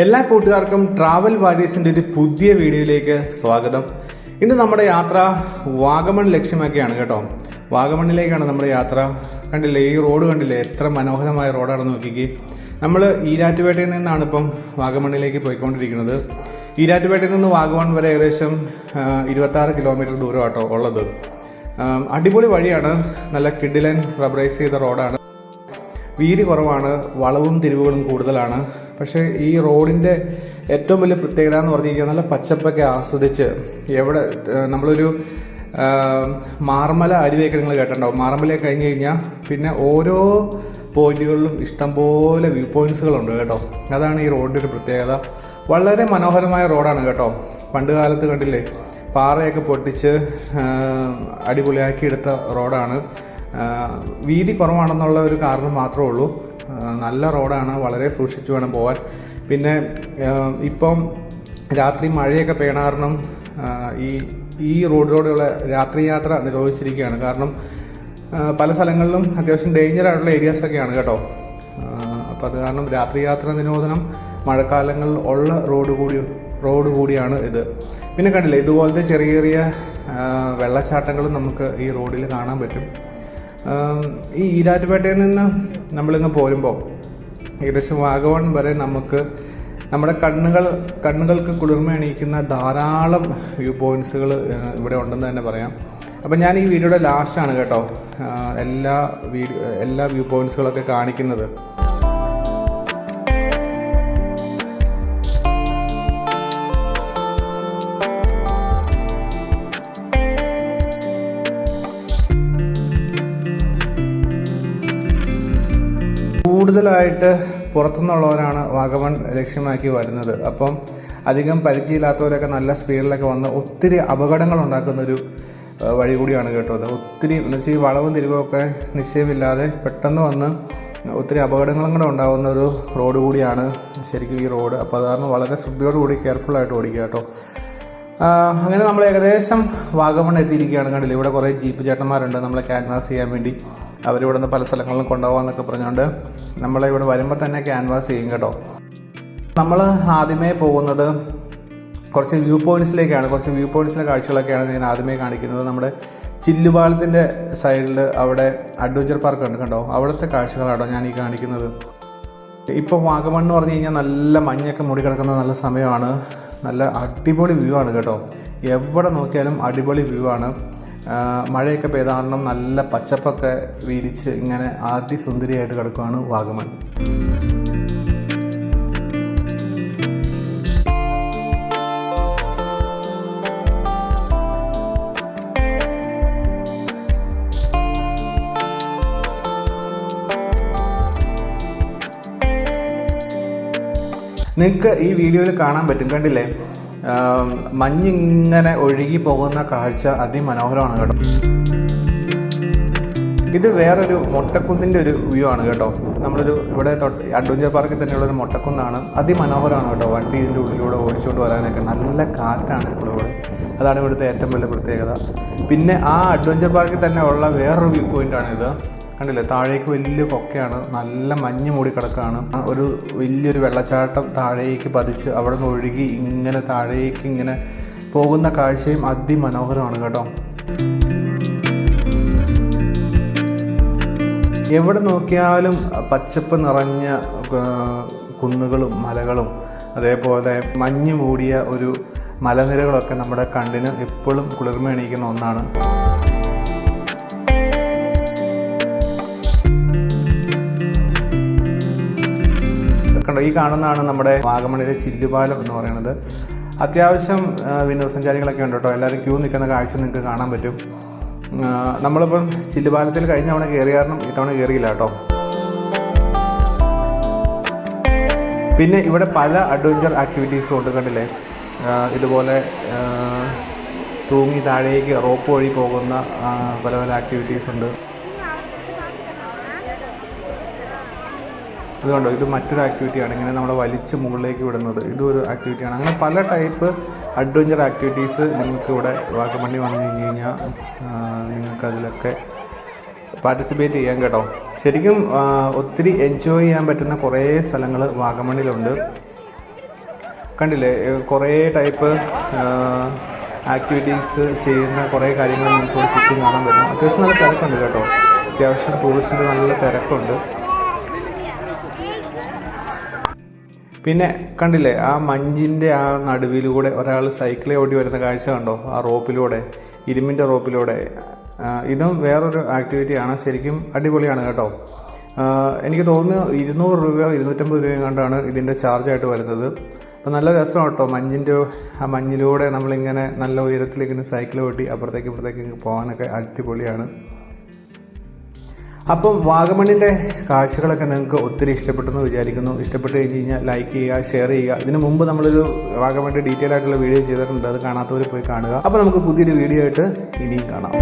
എല്ലാ കൂട്ടുകാർക്കും ട്രാവൽ വാരീസിന്റെ ഒരു പുതിയ വീഡിയോയിലേക്ക് സ്വാഗതം. ഇന്ന് നമ്മുടെ യാത്ര വാഗമൺ ലക്ഷ്യമാക്കിയാണ് കേട്ടോ. വാഗമണിലേക്കാണ് നമ്മുടെ യാത്ര. കണ്ടില്ലേ, ഈ റോഡ് കണ്ടില്ലേ, എത്ര മനോഹരമായ റോഡാണെന്ന് നോക്കിക്കേ. നമ്മൾ ഈരാറ്റുപേട്ടയിൽ നിന്നാണ് ഇപ്പം വാഗമണിലേക്ക് പോയിക്കൊണ്ടിരിക്കുന്നത്. ഈരാറ്റുപേട്ടയിൽ നിന്ന് വാഗമൺ വരെ ഏകദേശം 26 കിലോമീറ്റർ ദൂരം കേട്ടോ ഉള്ളത്. അടിപൊളി വഴിയാണ്, നല്ല കിഡിലൻ റബ്ബറൈസ് ചെയ്ത റോഡാണ്. വീതി കുറവാണ്, വളവും തിരിവുകളും കൂടുതലാണ്. പക്ഷേ ഈ റോഡിൻ്റെ ഏറ്റവും വലിയ പ്രത്യേകത എന്ന് പറഞ്ഞു കഴിഞ്ഞാൽ നല്ല പച്ചപ്പൊക്കെ ആസ്വദിച്ച് എവിടെ നമ്മളൊരു മാർമല അരുവിയൊക്കെ നിങ്ങൾ കേട്ടിട്ടുണ്ടാവും. മാർമല കഴിഞ്ഞ് കഴിഞ്ഞാൽ പിന്നെ ഓരോ പോയിന്റുകളിലും ഇഷ്ടംപോലെ വ്യൂ പോയിന്റ്സുകളുണ്ട് കേട്ടോ. അതാണ് ഈ റോഡിൻ്റെ ഒരു പ്രത്യേകത. വളരെ മനോഹരമായ റോഡാണ് കേട്ടോ. പണ്ട് കാലത്ത് കണ്ടില്ലേ, പാറയൊക്കെ പൊട്ടിച്ച് അടിപൊളിയാക്കി എടുത്ത റോഡാണ്. വീതി കുറവാണെന്നുള്ള ഒരു കാരണം മാത്രമേ ഉള്ളൂ. നല്ല റോഡാണ്, വളരെ സൂക്ഷിച്ചു വേണം പോകാൻ. പിന്നെ ഇപ്പം രാത്രി മഴയൊക്കെ പെയ്യണ കാരണം ഈ റോഡിലൂടെയുള്ള രാത്രി യാത്ര നിരോധിച്ചിരിക്കുകയാണ്. കാരണം പല സ്ഥലങ്ങളിലും അത്യാവശ്യം ഡേഞ്ചർ ആയിട്ടുള്ള ഏരിയാസൊക്കെയാണ് കേട്ടോ. അപ്പോൾ അത് കാരണം രാത്രി യാത്ര നിരോധനം മഴക്കാലങ്ങളിൽ ഉള്ള റോഡ് കൂടിയാണ് ഇത്. പിന്നെ കണ്ടില്ലേ, ഇതുപോലത്തെ ചെറിയ ചെറിയ വെള്ളച്ചാട്ടങ്ങളും നമുക്ക് ഈ റോഡിൽ കാണാൻ പറ്റും. ഈ ഈരാറ്റുപേട്ടയിൽ നിന്ന് നമ്മളിങ്ങ് പോരുമ്പോൾ ഏകദേശം വാഗമൺ വരെ നമുക്ക് നമ്മുടെ കണ്ണുകൾക്ക് കുളിർമ അണിയിക്കുന്ന ധാരാളം വ്യൂ പോയിൻറ്റ്സുകൾ ഇവിടെ ഉണ്ടെന്ന് തന്നെ പറയാം. അപ്പം ഞാൻ ഈ വീഡിയോയുടെ ലാസ്റ്റാണ് കേട്ടോ എല്ലാ വ്യൂ പോയിൻറ്റ്സുകളൊക്കെ കാണിക്കുന്നത്. കൂടുതലായിട്ട് പുറത്തുനിന്നുള്ളവരാണ് വാഗമൺ ലക്ഷ്യമാക്കി വരുന്നത്. അപ്പം അധികം പരിചയമില്ലാത്തവരൊക്കെ നല്ല സ്പീഡിലൊക്കെ വന്ന് ഒത്തിരി അപകടങ്ങൾ ഉണ്ടാക്കുന്നൊരു വഴി കൂടിയാണ് കേട്ടോ അത്. ഒത്തിരി എന്ന് വെച്ചാൽ ഈ വളവും തിരിവുമൊക്കെ നിശ്ചയമില്ലാതെ പെട്ടെന്ന് വന്ന് ഒത്തിരി അപകടങ്ങളും കൂടെ ഉണ്ടാകുന്ന ഒരു റോഡ് കൂടിയാണ് ശരിക്കും ഈ റോഡ്. അപ്പോൾ അത് കാരണം വളരെ ശ്രദ്ധയോടുകൂടി കെയർഫുള്ളായിട്ട് ഓടിക്കുക കേട്ടോ. അങ്ങനെ നമ്മൾ ഏകദേശം വാഗമൺ എത്തിയിരിക്കുകയാണ്. കണ്ടില്ല, ഇവിടെ കുറേ ജീപ്പ് ചേട്ടന്മാരുണ്ട് നമ്മളെ ക്യാൻവാസ് ചെയ്യാൻ വേണ്ടി. അവരിവിടെ നിന്ന് പല സ്ഥലങ്ങളിലും കൊണ്ടുപോകാമെന്നൊക്കെ പറഞ്ഞുകൊണ്ട് നമ്മളിവിടെ വരുമ്പോൾ തന്നെ ക്യാൻവാസ് ചെയ്യും കേട്ടോ. നമ്മൾ ആദ്യമേ പോകുന്നത് കുറച്ച് വ്യൂ പോയിൻറ്റ്സിലേക്കാണ്. കുറച്ച് വ്യൂ പോയിൻറ്റ്സിലെ കാഴ്ചകളൊക്കെയാണ് ഞാൻ ആദ്യമേ കാണിക്കുന്നത്. നമ്മുടെ ചില്ലുപാലത്തിൻ്റെ സൈഡിൽ അവിടെ അഡ്വഞ്ചർ പാർക്ക് ഉണ്ട് കണ്ടോ, അവിടുത്തെ കാഴ്ചകളാണോ ഞാൻ ഈ കാണിക്കുന്നത്. ഇപ്പോൾ വാഗമൺ എന്ന് പറഞ്ഞു കഴിഞ്ഞാൽ നല്ല മഞ്ഞൊക്കെ മൂടിക്കിടക്കുന്ന നല്ല സമയമാണ്. നല്ല അടിപൊളി വ്യൂ ആണ് കേട്ടോ. എവിടെ നോക്കിയാലും അടിപൊളി വ്യൂ ആണ്. മഴയൊക്കെ പെയ്ത കാരണം നല്ല പച്ചപ്പൊക്കെ വിരിച്ച് ഇങ്ങനെ അതിസുന്ദരിയായിട്ട് കിടക്കുകയാണ് വാഗമൺ. നിങ്ങൾക്ക് ഈ വീഡിയോയിൽ കാണാൻ പറ്റും, കണ്ടില്ലേ, മഞ്ഞിങ്ങനെ ഒഴുകി പോകുന്ന കാഴ്ച അതിമനോഹരമാണ് കേട്ടോ. ഇത് വേറൊരു മൊട്ടക്കുന്നിൻ്റെ ഒരു വ്യൂ ആണ് കേട്ടോ. ഇവിടെ അഡ്വഞ്ചർ പാർക്കിൽ തന്നെയുള്ളൊരു മൊട്ടക്കുന്നാണ്. അതിമനോഹരമാണ് കേട്ടോ. വണ്ടി ഇതിൻ്റെ ഉള്ളിലൂടെ ഓടിച്ചുകൊണ്ട് വരാനൊക്കെ നല്ല കാറ്റാണ് ഇപ്പോൾ ഇവിടെ. അതാണ് ഇവിടുത്തെ ഏറ്റവും വലിയ പ്രത്യേകത. പിന്നെ ആ അഡ്വഞ്ചർ പാർക്കിൽ തന്നെ ഉള്ള വേറൊരു വ്യൂ പോയിൻ്റാണിത്. കണ്ടില്ലേ, താഴേക്ക് വലിയ കൊക്കയാണ്, നല്ല മഞ്ഞ് മൂടി കിടക്കുകയാണ്. ഒരു വലിയൊരു വെള്ളച്ചാട്ടം താഴേക്ക് പതിച്ച് അവിടെ നിന്ന് ഒഴുകി ഇങ്ങനെ താഴേക്ക് ഇങ്ങനെ പോകുന്ന കാഴ്ചയും അതിമനോഹരമാണ് കേട്ടോ. എവിടെ നോക്കിയാലും പച്ചപ്പ് നിറഞ്ഞ കുന്നുകളും മലകളും അതേപോലെ മഞ്ഞ് മൂടിയ ഒരു മലനിരകളൊക്കെ നമ്മുടെ കണ്ണിന് എപ്പോഴും കുളിർമ അണിയിക്കുന്ന ഒന്നാണ്. ഈ കാണുന്നതാണ് നമ്മുടെ വാഗമണിലെ ചില്ലുപാലം എന്ന് പറയുന്നത്. അത്യാവശ്യം വിനോദസഞ്ചാരികളൊക്കെ ഉണ്ട് കേട്ടോ. എല്ലാവരും ക്യൂ നിൽക്കുന്ന കാഴ്ച നിങ്ങൾക്ക് കാണാൻ പറ്റും. നമ്മളിപ്പം ചില്ലുപാലത്തിൽ കഴിഞ്ഞ തവണ കയറി കാരണം ഇത്തവണ കയറിയില്ല കേട്ടോ. പിന്നെ ഇവിടെ പല അഡ്വഞ്ചർ ആക്ടിവിറ്റീസും ഉണ്ട് കണ്ടില്ലേ. ഇതുപോലെ തൂങ്ങി താഴേക്ക് റോപ്പ് വഴി പോകുന്ന പല പല ആക്ടിവിറ്റീസ് ഉണ്ട്. അതുകൊണ്ടോ, ഇത് മറ്റൊരു ആക്ടിവിറ്റിയാണ്, ഇങ്ങനെ നമ്മളെ വലിച്ച് മുകളിലേക്ക് വിടുന്നത്. ഇതൊരു ആക്ടിവിറ്റിയാണ്. അങ്ങനെ പല ടൈപ്പ് അഡ്വഞ്ചർ ആക്ടിവിറ്റീസ് നിങ്ങൾക്ക് ഇവിടെ വാഗമണ്ണിൽ വന്നു കഴിഞ്ഞ് കഴിഞ്ഞാൽ നിങ്ങൾക്കതിലൊക്കെ പാർട്ടിസിപ്പേറ്റ് ചെയ്യാൻ കേട്ടോ. ശരിക്കും ഒത്തിരി എൻജോയ് ചെയ്യാൻ പറ്റുന്ന കുറേ സ്ഥലങ്ങൾ വാഗമണ്ണിലുണ്ട്. കണ്ടില്ലേ, കുറേ ടൈപ്പ് ആക്ടിവിറ്റീസ് ചെയ്യുന്ന കുറേ കാര്യങ്ങൾ നിങ്ങൾക്ക് ചുറ്റും കാണാൻ പറ്റും. അത്യാവശ്യം നല്ല തിരക്കുണ്ട് കേട്ടോ, അത്യാവശ്യം ടൂറിസ്റ്റിൻ്റെ നല്ല തിരക്കുണ്ട്. പിന്നെ കണ്ടില്ലേ, ആ മഞ്ഞിൻ്റെ ആ നടുവിലൂടെ ഒരാൾ സൈക്കിളിൽ ഓടി വരുന്ന കാഴ്ച കണ്ടോ, ആ റോപ്പിലൂടെ, ഇരുമ്പിൻ്റെ റോപ്പിലൂടെ. ഇതും വേറൊരു ആക്ടിവിറ്റിയാണ്, ശരിക്കും അടിപൊളിയാണ് കേട്ടോ. എനിക്ക് തോന്നുന്നു 200 രൂപയോ 250 രൂപയോ കണ്ടാണ് ഇതിൻ്റെ ചാർജായിട്ട് വരുന്നത്. അപ്പോൾ നല്ല രസമാണ് കേട്ടോ, ആ മഞ്ഞിലൂടെ നമ്മളിങ്ങനെ നല്ല ഉയരത്തിലിങ്ങനെ സൈക്കിൾ ഓട്ടി അപ്പുറത്തേക്ക് ഇപ്പുറത്തേക്ക് പോകാനൊക്കെ അടിപൊളിയാണ്. അപ്പം വാഗമണ്ണിൻ്റെ കാഴ്ചകളൊക്കെ നിങ്ങൾക്ക് ഒത്തിരി ഇഷ്ടപ്പെട്ടെന്ന് വിചാരിക്കുന്നു. ഇഷ്ടപ്പെട്ട് കഴിഞ്ഞ് കഴിഞ്ഞാൽ ലൈക്ക് ചെയ്യുക, ഷെയർ ചെയ്യുക. ഇതിനു മുമ്പ് നമ്മളൊരു വാഗമണ്ണിൻ്റെ ഡീറ്റെയിൽ ആയിട്ടുള്ള വീഡിയോ ചെയ്തിട്ടുണ്ട്, അത് കാണാത്തവർ പോയി കാണുക. അപ്പോൾ നമുക്ക് പുതിയൊരു വീഡിയോ ആയിട്ട് ഇനിയും കാണാം.